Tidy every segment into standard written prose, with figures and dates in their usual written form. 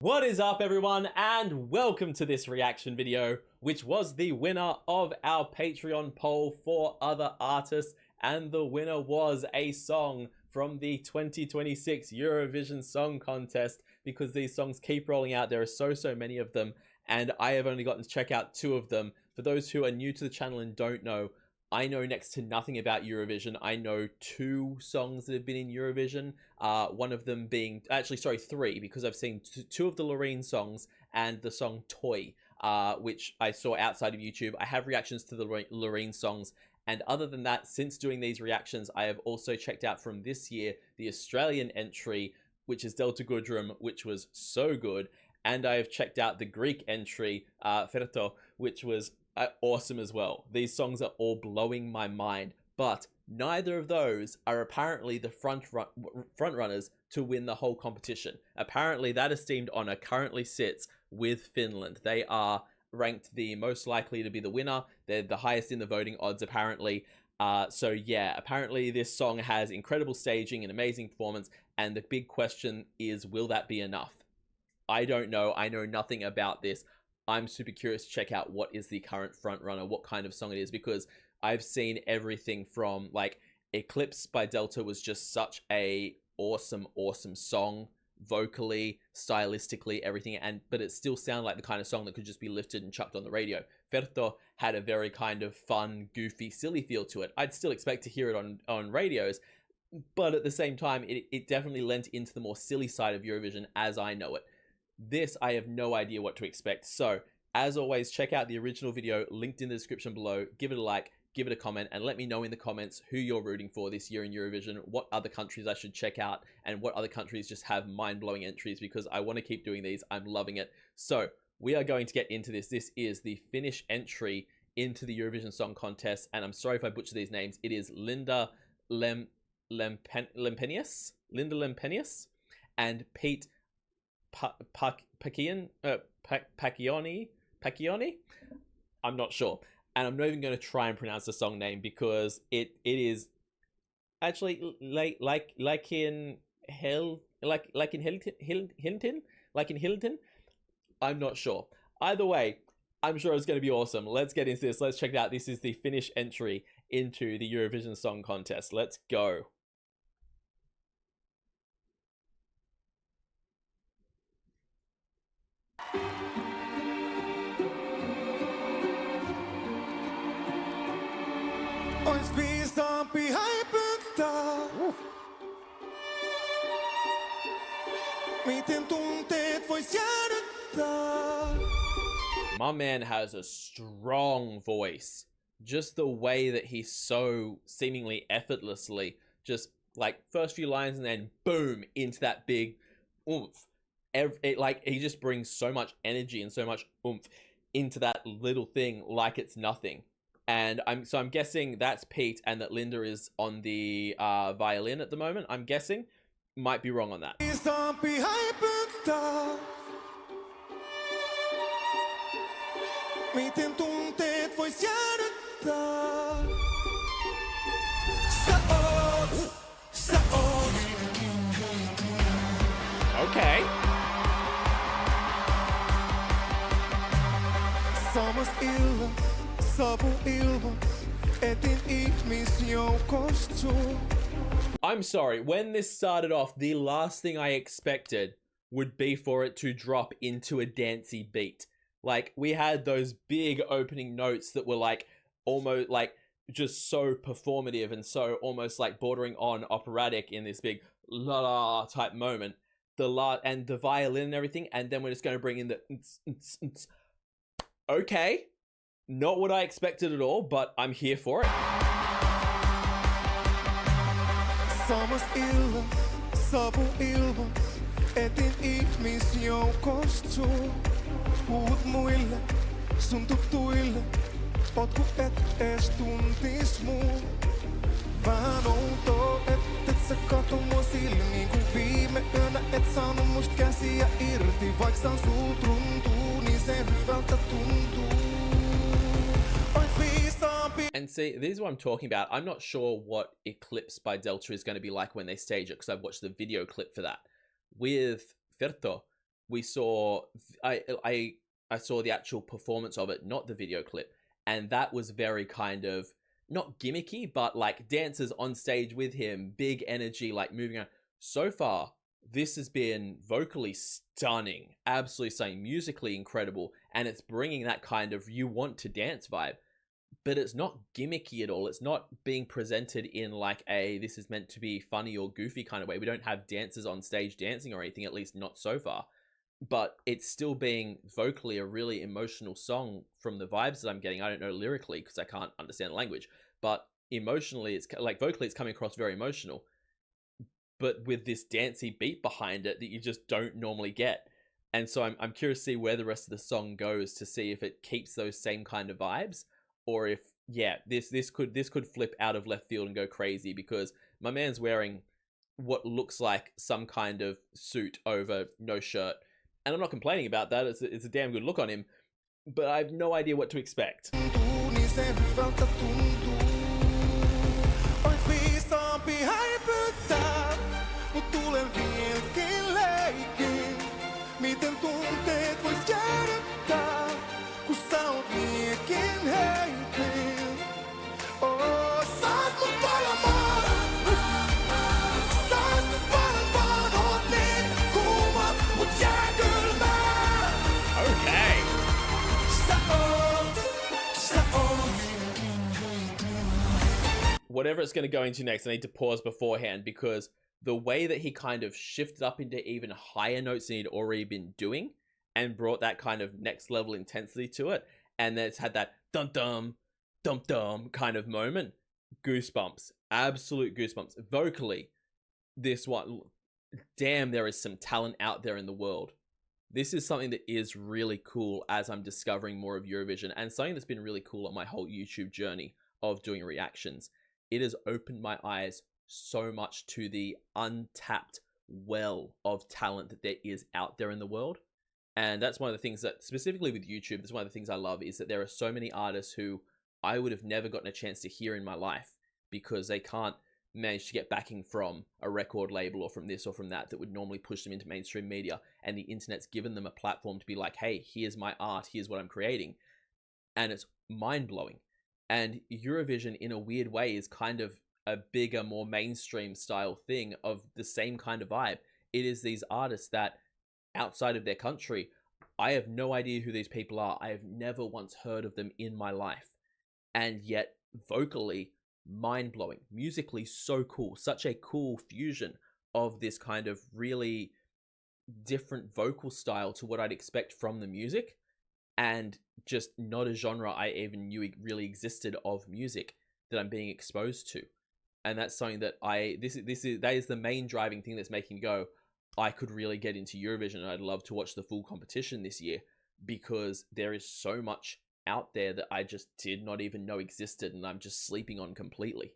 What is up, everyone, and welcome to this reaction video, which was the winner of our Patreon poll for other artists, and the winner was a song from the 2026 Eurovision Song Contest, because these songs keep rolling out. There are so many of them, and I have only gotten to check out 2 of them. For those who are new to the channel and don't know, I know next to nothing about Eurovision. I know 2 songs that have been in Eurovision. One of them being, actually, sorry, 3, because I've seen 2 of the Loreen songs and the song Toy, which I saw outside of YouTube. I have reactions to the Loreen songs. And other than that, since doing these reactions, I have also checked out from this year the Australian entry, which is Delta Goodrum, which was so good. And I have checked out the Greek entry, Ferto, which was awesome as well. These songs are all blowing my mind, but neither of those are apparently the front runners to win the whole competition. Apparently, that esteemed honor currently sits with Finland. They are ranked the most likely to be the winner. They're the highest in the voting odds, apparently. So yeah, apparently this song has incredible staging and amazing performance, and the big question is, will that be enough? I don't know. I know nothing about this. I'm super curious to check out what is the current front runner, what kind of song it is, because I've seen everything from, like, Eclipse by Delta was just such a awesome song, vocally, stylistically, everything, but it still sounded like the kind of song that could just be lifted and chucked on the radio. Ferto had a very kind of fun, goofy, silly feel to it. I'd still expect to hear it on radios, but at the same time, it definitely lent into the more silly side of Eurovision as I know it. This, I have no idea what to expect. So, as always, check out the original video linked in the description below. Give it a like, give it a comment, and let me know in the comments who you're rooting for this year in Eurovision, what other countries I should check out, and what other countries just have mind-blowing entries, because I want to keep doing these. I'm loving it. So, we are going to get into this. This is the Finnish entry into the Eurovision Song Contest, and I'm sorry if I butcher these names. It is Lampenius, and Pete Pacchioni. I'm not sure, and I'm not even going to try and pronounce the song name, because it is actually Liekinheitin. I'm not sure. Either way, I'm sure it's going to be awesome. Let's get into this. Let's check it out. This is the Finnish entry into the Eurovision Song Contest. Let's go. Ois viisaampi häipyttää. Miten tunteet vois jäädyttää? My man has a strong voice. Just the way that he's so seemingly effortlessly, just like first few lines and then boom into that big oomph. Like he just brings so much energy and so much oomph into that little thing like it's nothing. And I'm guessing that's Pete, and that Linda is on the violin at the moment. I'm guessing. Might be wrong on that. Miten tunteet vois jäädyttää? Sä oot. Okay. Samas illas, savuilmas, etin ihmisjoukost sun. I'm sorry, when this started off, the last thing I expected would be for it to drop into a dancey beat. Like, we had those big opening notes that were like almost like just so performative and so almost like bordering on operatic in this big la la type moment. And the violin and everything, and then we're just going to bring in the okay, not what I expected at all, but I'm here for it. Samas illas, savuilmas, etin ihmisjoukost sun. Puhut muille, sun tuttuille, oot ku et ees tuntis muu. Vähän outoa, et sä kato mua silmiin, kun viime yönä et saanut must käsiä irti. Vaik saan sul tuntuu, niin se hyvältä tuntuu. Ois viisaampi. And see, this is what I'm talking about. I'm not sure what Eclipse by Delta is going to be like when they stage it, because I've watched the video clip for that. With Ferto, we saw I saw the actual performance of it, not the video clip, and that was very kind of not gimmicky, but like dancers on stage with him, big energy, like moving around. So far, this has been vocally stunning, absolutely stunning, musically incredible, and it's bringing that kind of you want to dance vibe, but it's not gimmicky at all. It's not being presented in like a this is meant to be funny or goofy kind of way. We don't have dancers on stage dancing or anything, at least not so far, but it's still being vocally a really emotional song from the vibes that I'm getting. I don't know lyrically because I can't understand the language, but emotionally, it's like vocally it's coming across very emotional, but with this dancey beat behind it that you just don't normally get. And so I'm curious to see where the rest of the song goes, to see if it keeps those same kind of vibes, or if this could flip out of left field and go crazy, because my man's wearing what looks like some kind of suit over no shirt, and I'm not complaining about that. It's a damn good look on him, but I have no idea what to expect. Miten tunteet vois jäädyttää, kun sä oot Liekinheitin. Oh, saat mut palamaan. Saat mut palamaan, oot niin kuuma, mut jääkylmää. Okay. Sä oot. Whatever it's going to go into next, I need to pause beforehand, because the way that he kind of shifted up into even higher notes than he'd already been doing and brought that kind of next level intensity to it, and then it's had that dum-dum, dum-dum kind of moment. Goosebumps. Absolute goosebumps. Vocally, this one, damn, there is some talent out there in the world. This is something that is really cool as I'm discovering more of Eurovision, and something that's been really cool on my whole YouTube journey of doing reactions. It has opened my eyes so much to the untapped well of talent that there is out there in the world. And that's one of the things that, specifically with YouTube, that's one of the things I love, is that there are so many artists who I would have never gotten a chance to hear in my life because they can't manage to get backing from a record label or from this or from that would normally push them into mainstream media, and the internet's given them a platform to be like, hey, here's my art, here's what I'm creating. And it's mind-blowing. And Eurovision, in a weird way, is kind of a bigger, more mainstream style thing of the same kind of vibe. It is these artists that, outside of their country, I have no idea who these people are. I have never once heard of them in my life. And yet, vocally, mind-blowing. Musically, so cool. Such a cool fusion of this kind of really different vocal style to what I'd expect from the music, and just not a genre I even knew really existed of music that I'm being exposed to. And that's something that that is the main driving thing that's making me go, I could really get into Eurovision, and I'd love to watch the full competition this year, because there is so much out there that I just did not even know existed, and I'm just sleeping on completely.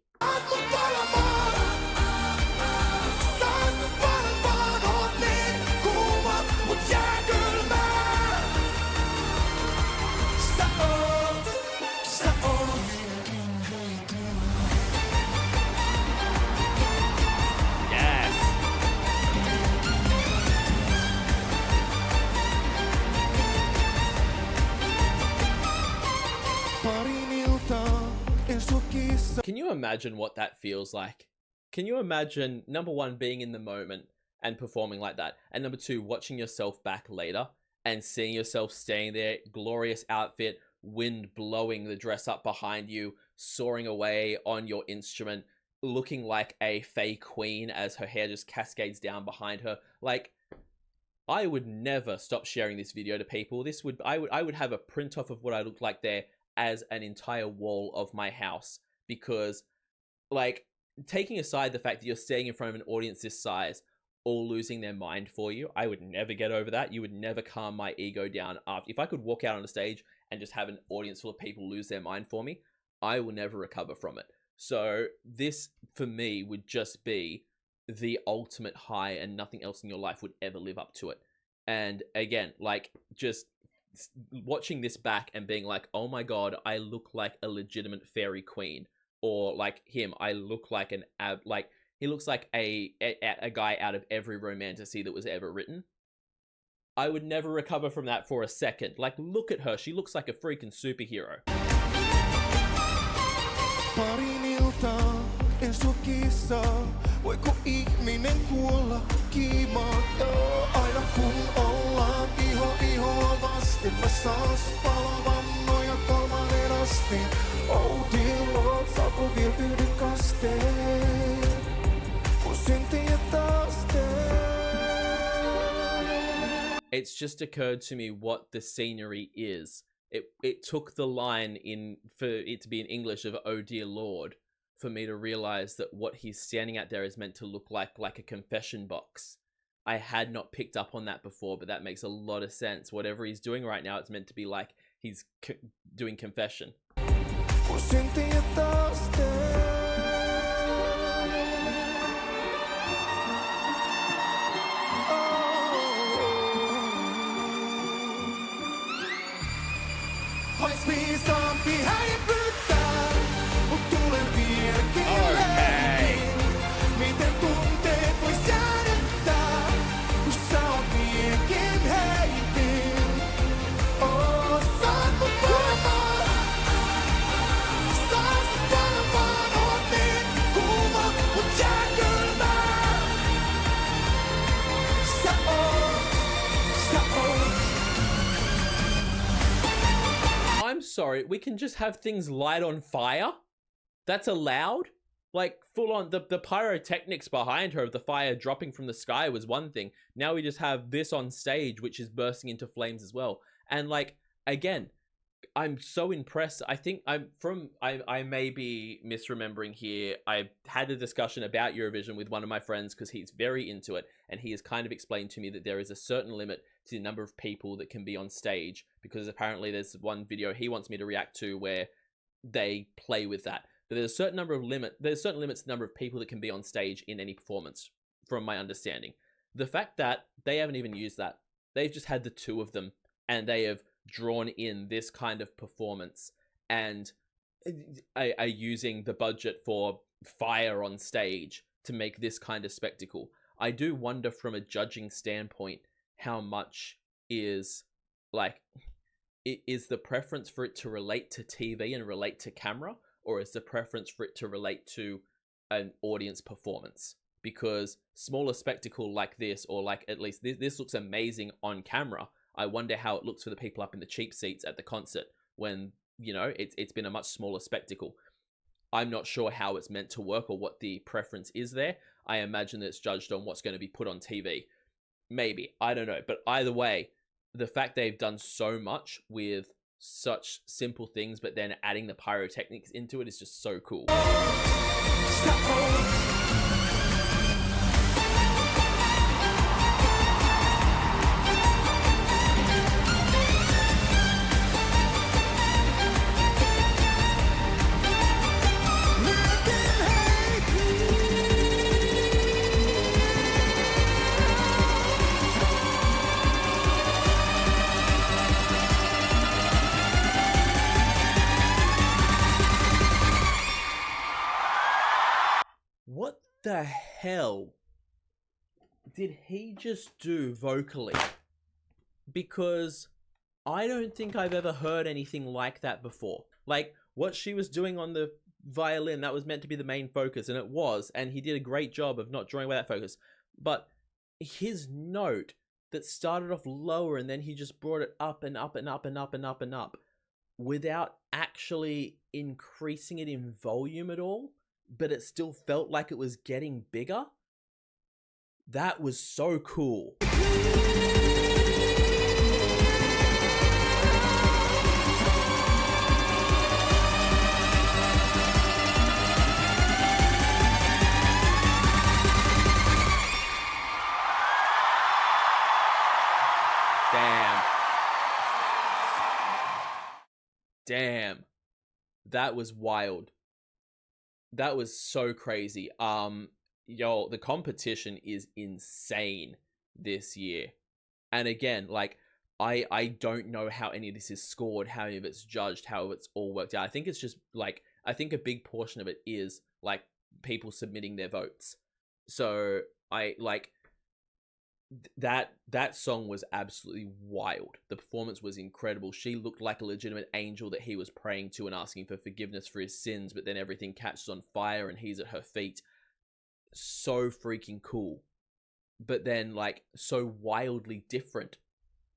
Can you imagine what that feels like? Can you imagine, number one, being in the moment and performing like that, and number two, watching yourself back later and seeing yourself staying there, glorious outfit, wind blowing the dress up behind you, soaring away on your instrument, looking like a fey queen as her hair just cascades down behind her. Like, I would never stop sharing this video to people. I would have a print off of what I looked like there as an entire wall of my house, because, like, taking aside the fact that you're staying in front of an audience this size, all losing their mind for you, I would never get over that. You would never calm my ego down. If I could walk out on a stage and just have an audience full of people lose their mind for me, I will never recover from it. So this, for me, would just be the ultimate high, and nothing else in your life would ever live up to it. And again, like, just watching this back and being like, oh my god, I look like a legitimate fairy queen. Or like him, I look like he looks like a guy out of every romantasy that was ever written. I would never recover from that for a second. Like, look at her. She looks like a freaking superhero. Parin iltaa, en sua kissaa. Voiko ihminen kuolla kiimaan? Joo, aina kun ollaan ihoa vasten. Mä saan sut palavan noja kolmannen asteen. Oh dear Lord, saako vielä yhden kasteen? Kun syntiä taas teen. It's just occurred to me what the scenery is. It took the line in for it to be in English of "Oh dear Lord" for me to realize that what he's standing out there is meant to look like a confession box. I had not picked up on that before, but that makes a lot of sense. Whatever he's doing right now, it's meant to be like he's doing confession. I'm sorry, we can just have things light on fire? That's allowed? Like, full on, the pyrotechnics behind her of the fire dropping from the sky was one thing. Now we just have this on stage, which is bursting into flames as well. And like, again, I'm so impressed. I think I may be misremembering here. I had a discussion about Eurovision with one of my friends because he's very into it, and he has kind of explained to me that there is a certain limit to the number of people that can be on stage, because apparently there's one video he wants me to react to where they play with that. But there's a certain limits to the number of people that can be on stage in any performance, from my understanding. The fact that they haven't even used that. They've just had the two of them, and they have drawn in this kind of performance and are using the budget for fire on stage to make this kind of spectacle. I do wonder from a judging standpoint how much is the preference for it to relate to TV and relate to camera, or is the preference for it to relate to an audience performance? Because smaller spectacle like this, or like at least this looks amazing on camera, I wonder how it looks for the people up in the cheap seats at the concert when, you know, it's been a much smaller spectacle. I'm not sure how it's meant to work or what the preference is there. I imagine that it's judged on what's going to be put on TV. Maybe. I don't know. But either way, the fact they've done so much with such simple things, but then adding the pyrotechnics into it is just so cool. What the hell did he just do vocally? Because I don't think I've ever heard anything like that before. Like, what she was doing on the violin, that was meant to be the main focus, and it was, and he did a great job of not drawing away that focus. But his note that started off lower and then he just brought it up and up and up and up and up and up without actually increasing it in volume at all, but it still felt like it was getting bigger. That was so cool. Damn. That was wild. That was so crazy. Yo, the competition is insane this year. And again, like, I don't know how any of this is scored, how any of it's judged, how it's all worked out. I think it's just like, I think a big portion of it is like people submitting their votes. So That song was absolutely wild. The performance was incredible. She looked like a legitimate angel that he was praying to and asking for forgiveness for his sins, but then everything catches on fire and he's at her feet. So freaking cool. But then, like, so wildly different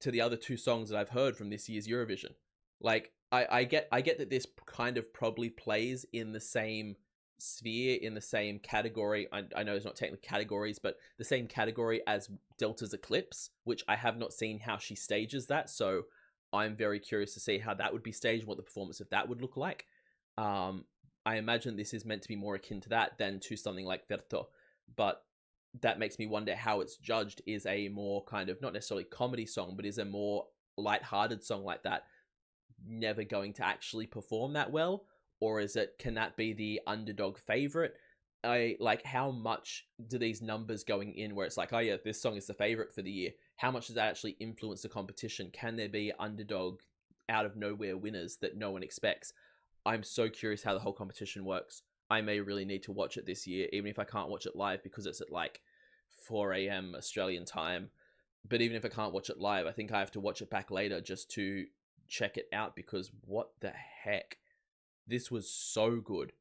to the other two songs that I've heard from this year's Eurovision. Like, I get that this kind of probably plays in the same sphere, in the same category. I know it's not technically categories, but the same category as Delta's Eclipse, which I have not seen how she stages that. So I'm very curious to see how that would be staged, what the performance of that would look like. I imagine this is meant to be more akin to that than to something like Verto, but that makes me wonder how it's judged. Is a more kind of, not necessarily comedy song, but is a more light-hearted song like that never going to actually perform that well? Or is it, can that be the underdog favorite? Like, how much do these numbers going in where it's like, oh yeah, this song is the favorite for the year, how much does that actually influence the competition? Can there be underdog out of nowhere winners that no one expects? I'm so curious how the whole competition works. I may really need to watch it this year, even if I can't watch it live because it's at like 4 a.m. Australian time. But even if I can't watch it live, I think I have to watch it back later just to check it out, because what the heck? This was so good.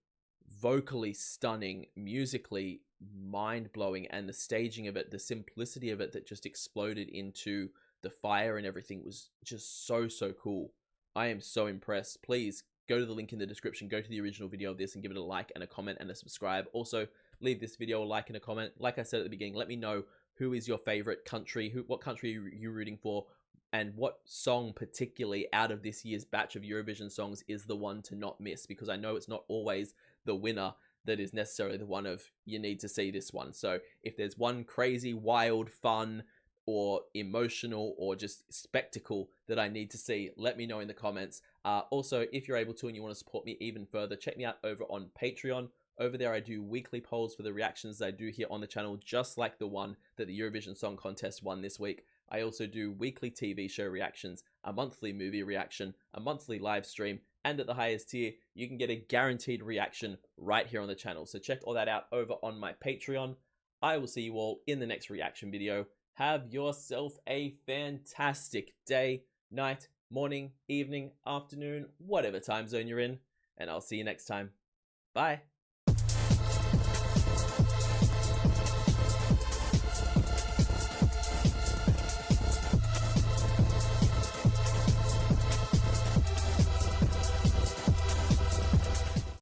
Vocally stunning, musically mind-blowing, and the staging of it, the simplicity of it that just exploded into the fire and everything was just so cool. I am so impressed. Please go to the link in the description, go to the original video of this and give it a like and a comment and a subscribe. Also, leave this video a like and a comment. Like I said at the beginning, let me know who is your favorite country, what country are you rooting for, and what song particularly out of this year's batch of Eurovision songs is the one to not miss, because I know it's not always the winner that is necessarily the one of, you need to see this one. So if there's one crazy, wild, fun, or emotional, or just spectacle that I need to see, let me know in the comments. Also, if you're able to and you want to support me even further, check me out over on Patreon. Over there, I do weekly polls for the reactions that I do here on the channel, just like the one that the Eurovision Song Contest won this week. I also do weekly TV show reactions, a monthly movie reaction, a monthly live stream, and at the highest tier, you can get a guaranteed reaction right here on the channel. So check all that out over on my Patreon. I will see you all in the next reaction video. Have yourself a fantastic day, night, morning, evening, afternoon, whatever time zone you're in, and I'll see you next time. Bye.